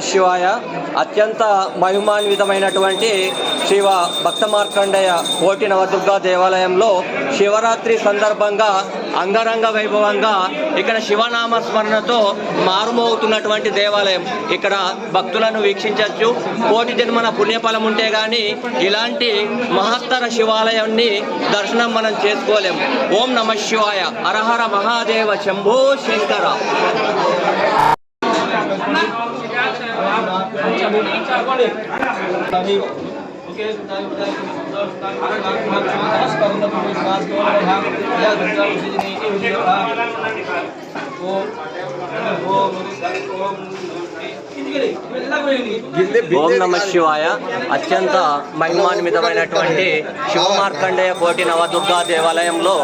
శివాయ. అత్యంత మహిమాన్వితమైనటువంటి శివ భక్త మార్కండేయ కోటి నవదుర్గా దేవాలయంలో శివరాత్రి సందర్భంగా అంగరంగ వైభవంగా ఇక్కడ శివనామ స్మరణతో మారుమోగుతున్నటువంటి దేవాలయం. ఇక్కడ భక్తులను వీక్షించవచ్చు. కోటి జన్మన పుణ్యఫలం ఉంటే గాని ఇలాంటి మహత్తర శివాలయాన్ని దర్శనం మనం చేసుకోలేం. ఓం నమ శివాయ. హరహర మహాదేవ శంభో శంకర. ఓం నమ శివాయ. అత్యంత మహిమాన్వితమైనటువంటి శివమార్కండేయ కోటి నవదుర్గా దేవాలయంలో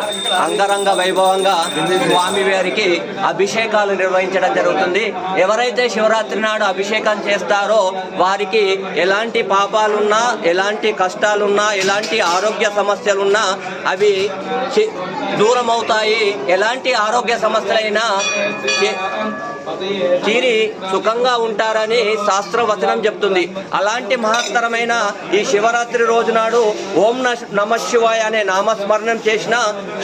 అంగరంగ వైభవంగా స్వామివారికి అభిషేకాలు నిర్వహించడం జరుగుతుంది. ఎవరైతే శివరాత్రి నాడు అభిషేకం చేస్తారో వారికి ఎలాంటి పాపాలున్నా, ఎలాంటి కష్టాలున్నా, ఎలాంటి ఆరోగ్య సమస్యలున్నా అవి దూరం అవుతాయి. ఎలాంటి ఆరోగ్య సమస్యలైనా తీరి సుఖంగా ఉంటారని శాస్త్రవచనం చెప్తుంది. అలాంటి మహత్తరమైన ఈ శివరాత్రి రోజు నాడు ఓం నమ శివాయ అనే నామస్మరణం చేసిన,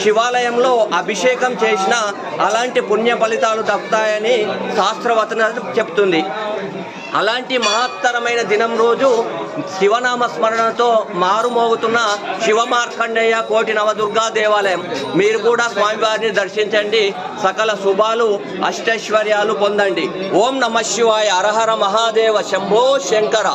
శివాలయంలో అభిషేకం చేసిన అలాంటి పుణ్య ఫలితాలు దక్కుతాయని శాస్త్రవచనం చెప్తుంది. అలాంటి మహత్తరమైన దినం రోజు శివనామ స్మరణతో మారుమోగుతున్న శివమార్కండేయ కోటి నవదుర్గా దేవాలయం. మీరు కూడా స్వామివారిని దర్శించండి. సకల శుభాలు అష్టైశ్వర్యాలు పొందండి. ఓం నమ శివాయ. హరహర మహాదేవ శంభో శంకర.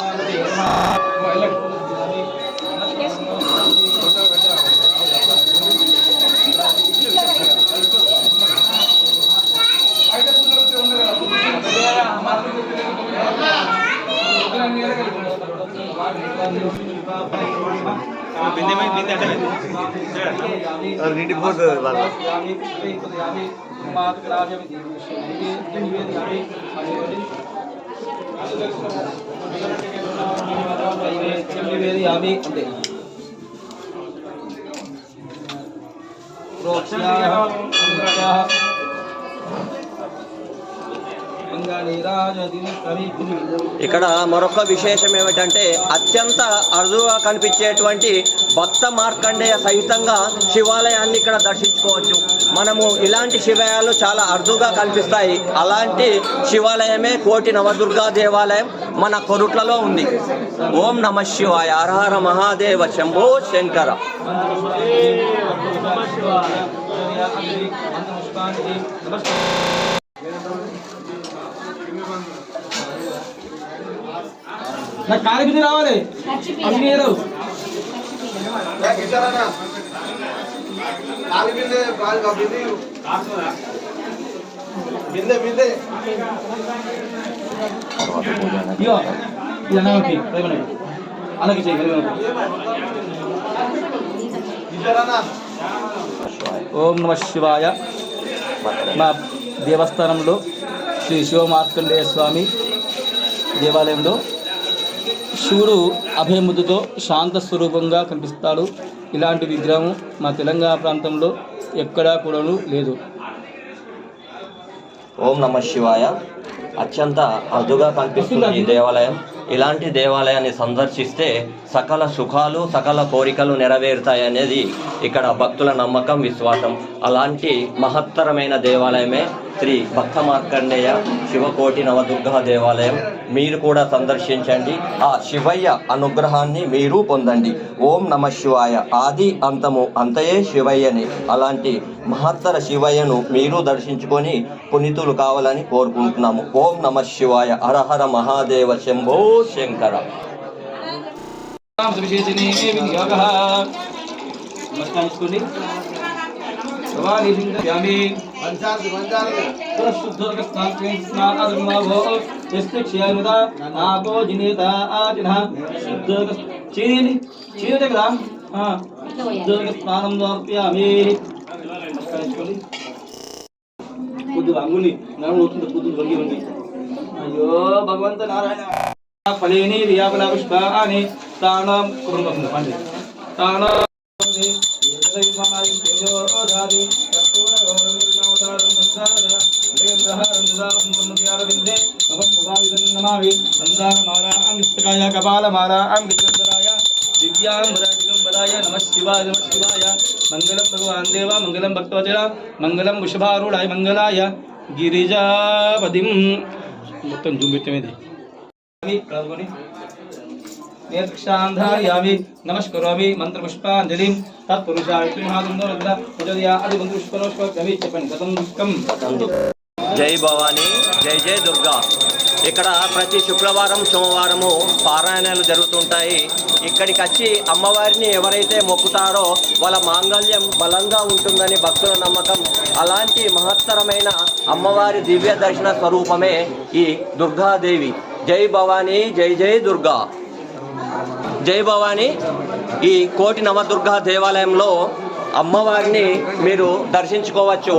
ఇక్కడ మరొక విశేషం ఏమిటంటే అత్యంత అరుదుగా కనిపించేటువంటి భక్త మార్కండేయ సహితంగా శివాలయాన్ని ఇక్కడ దర్శించుకోవచ్చు. మనము ఇలాంటి శివాలయాలు చాలా అరుదుగా కనిపిస్తాయి. అలాంటి శివాలయమే కోటి నవదుర్గా దేవాలయం మన కొరుట్లలో ఉంది. ఓం నమ శివాయ. హరహర మహాదేవ శంభో శంకర. నాకు కాలి బిందె రావాలి. అలాగే ఓం నమ శివాయ. మా దేవస్థానంలో శ్రీ శివమార్కండేయ స్వామి దేవాలయంలో శివుడు అభయముద్దుతో శాంత స్వరూపంగా కనిపిస్తాడు. ఇలాంటి విగ్రహం మా తెలంగాణ ప్రాంతంలో ఎక్కడా కూడా లేదు. ఓం నమ శివాయ. అత్యంత అరుదుగా కనిపిస్తుంది ఈ దేవాలయం. ఇలాంటి దేవాలయాన్ని సందర్శిస్తే సకల సుఖాలు, సకల కోరికలు నెరవేరుతాయనేది ఇక్కడ భక్తుల నమ్మకం, విశ్వాసం. అలాంటి మహత్తరమైన దేవాలయమే శ్రీ భక్త మార్కండేయ శివకోటి నవదుర్గా దేవాలయం. మీరు కూడా సందర్శించండి. ఆ శివయ్య అనుగ్రహాన్ని మీరు పొందండి. ఓం నమ శివాయ. ఆది అంతము అంతయే శివయ్యని. అలాంటి మహత్తర శివయ్యను మీరు దర్శించుకొని పునీతులు కావాలని కోరుకుంటున్నాము. ఓం నమ శివాయ. హరహర మహాదేవ శంభో శంకర. అయ్యో భగవంత నారాయణ ఫలేని వ్యాపన పుష్పాని తానం పండి తానం नमः शिवाय मंगलम भगवान देवा मंगलम भक्तवचरा मंगलम वृषभारूढ़ाय मंगलाय गिरिजापतिम మొత్తం చూపెట్టమేది నేర్క్షాంధాయామి నమస్కరోమి మంత్రపుష్పాంజలిం తత్పురుషాయ శ్రీమహాదుందోరద్ర ఉదయా అది మంత్రపుష్పరోష్పమి చెప్పండి గతం దుఃఖం. జై భవానీ, జై జై దుర్గా. ఇక్కడ ప్రతి శుక్రవారం సోమవారము పారాయణాలు జరుగుతుంటాయి. ఇక్కడికి వచ్చి అమ్మవారిని ఎవరైతే మొక్కుతారో వాళ్ళ మాంగళ్యం బలంగా ఉంటుందని భక్తుల నమ్మకం. అలాంటి మహత్తరమైన అమ్మవారి దివ్య దర్శన స్వరూపమే ఈ దుర్గాదేవి. జై భవానీ, జై జై దుర్గా. జై భవానీ. ఈ కోటి నవదుర్గా దేవాలయంలో అమ్మవారిని మీరు దర్శించుకోవచ్చు.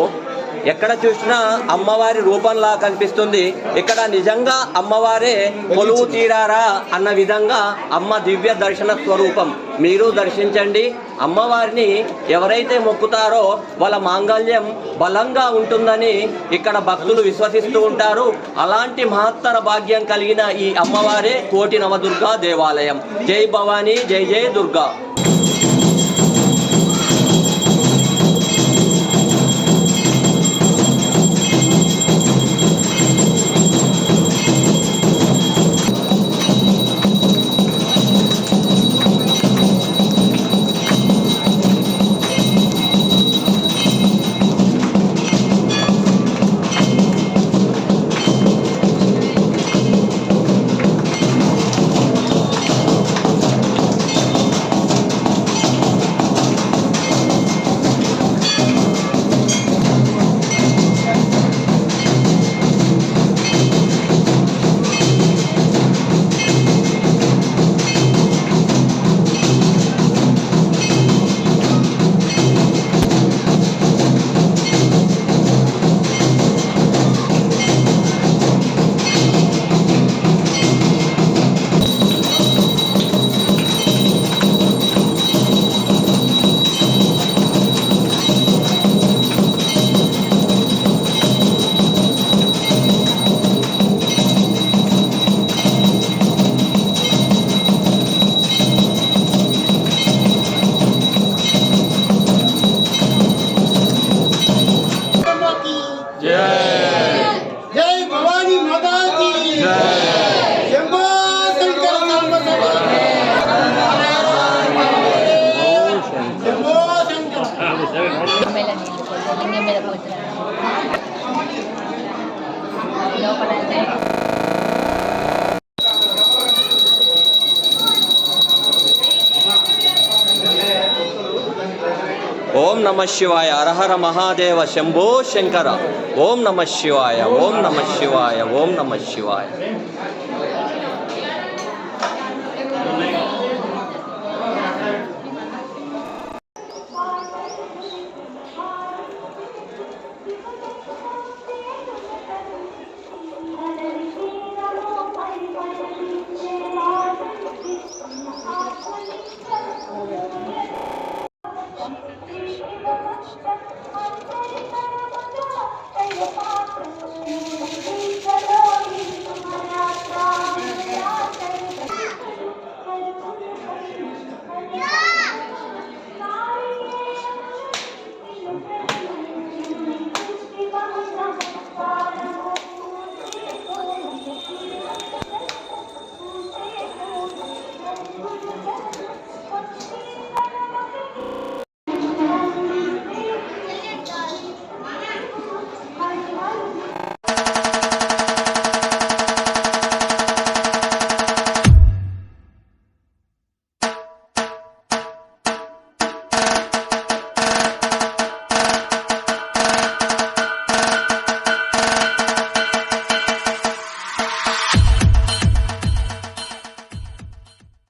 ఎక్కడ చూసినా అమ్మవారి రూపంలా కనిపిస్తుంది. ఇక్కడ నిజంగా అమ్మవారే కొలువు తీరారా అన్న విధంగా అమ్మ దివ్య దర్శన స్వరూపం. మీరు దర్శించండి. అమ్మవారిని ఎవరైతే మొక్కుతారో వాళ్ళ మాంగళ్యం బలంగా ఉంటుందని ఇక్కడ భక్తులు విశ్వసిస్తూ ఉంటారు. అలాంటి మహత్తర భాగ్యం కలిగిన ఈ అమ్మవారే కోటి నవదుర్గా దేవాలయం. జై భవానీ, జై జై దుర్గా. ఓం నమ శివాయ. హరహర మహాదేవ శంభో శంకర. ఓం నమ శివాయ, ఓం నమ శివాయ, ఓం నమ శివాయ.